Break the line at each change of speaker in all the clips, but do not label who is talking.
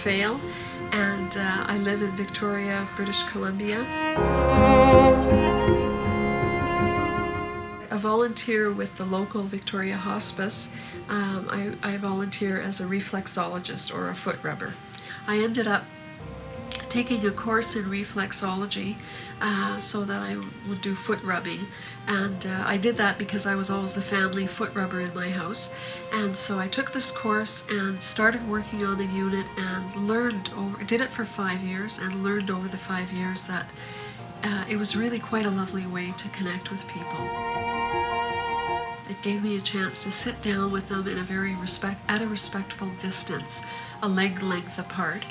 Fayle, and I live in Victoria, British Columbia. I volunteer with the local Victoria Hospice. I volunteer as a reflexologist or a foot rubber. I ended up taking a course in reflexology so that I would do foot rubbing, and I did that because I was always the family foot rubber in my house. And so I took this course and started working on the unit and did it for 5 years and learned over the 5 years that it was really quite a lovely way to connect with people. It gave me a chance to sit down with them in at a respectful distance, a leg length apart,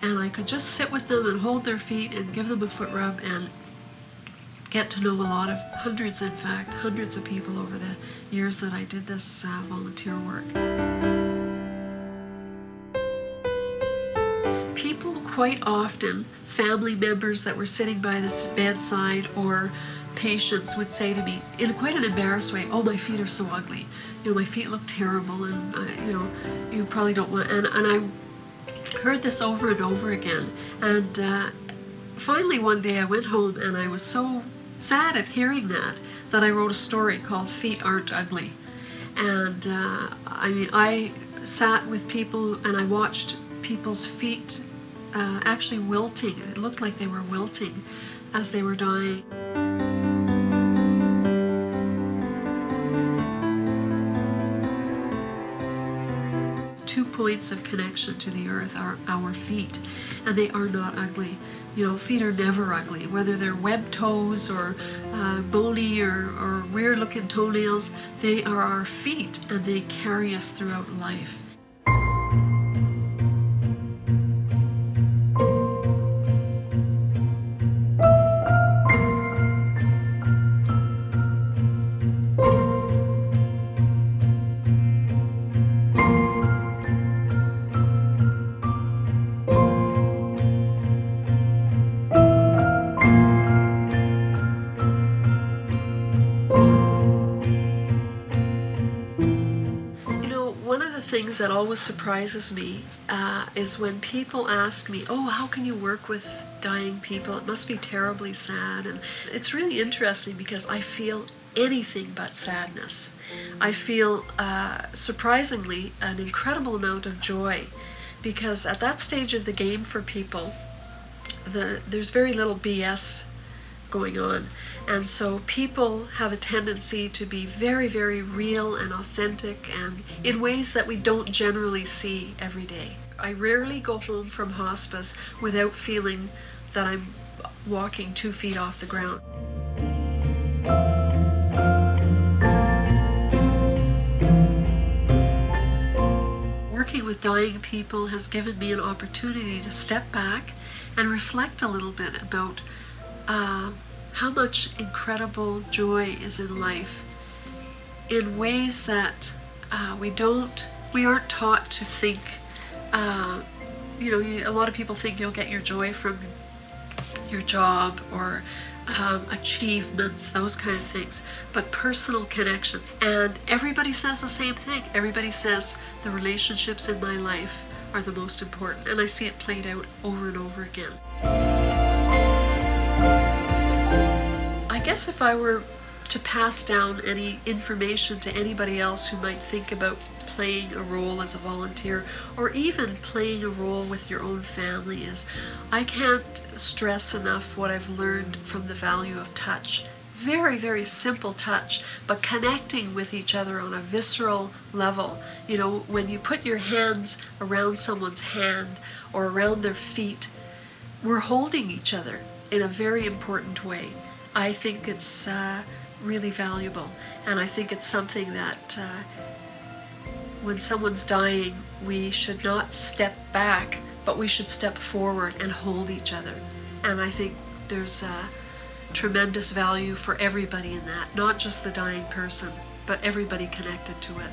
and I could just sit with them and hold their feet and give them a foot rub and get to know hundreds of people over the years that I did this volunteer work. People quite often, family members that were sitting by the bedside or patients would say to me in quite an embarrassed way, "Oh, my feet are so ugly. My feet look terrible, and you probably don't want." And I heard this over and over again. And finally one day I went home and I was so sad at hearing that I wrote a story called "Feet Aren't Ugly." And I sat with people and I watched people's feet actually wilting. It looked like they were wilting as they were dying. 2 points of connection to the earth are our feet, and they are not ugly. Feet are never ugly, whether they're webbed toes or bony or weird-looking toenails. They are our feet, and they carry us throughout life. Things that always surprises me is when people ask me, "Oh, how can you work with dying people? It must be terribly sad." And it's really interesting because I feel anything but sadness. I feel, surprisingly, an incredible amount of joy, because at that stage of the game for people, there's very little BS going on, and so people have a tendency to be very, very real and authentic, and in ways that we don't generally see every day. I rarely go home from hospice without feeling that I'm walking 2 feet off the ground. Working with dying people has given me an opportunity to step back and reflect a little bit about how much incredible joy is in life in ways that we aren't taught to think. A lot of people think you'll get your joy from your job or achievements, those kind of things, but personal connection. And everybody says the same thing. Everybody says the relationships in my life are the most important, and I see it played out over and over again. I guess if I were to pass down any information to anybody else who might think about playing a role as a volunteer or even playing a role with your own family, is I can't stress enough what I've learned from the value of touch. Very, very simple touch, but connecting with each other on a visceral level. When you put your hands around someone's hand or around their feet, we're holding each other in a very important way. I think it's really valuable, and I think it's something that when someone's dying, we should not step back, but we should step forward and hold each other. And I think there's tremendous value for everybody in that, not just the dying person, but everybody connected to it.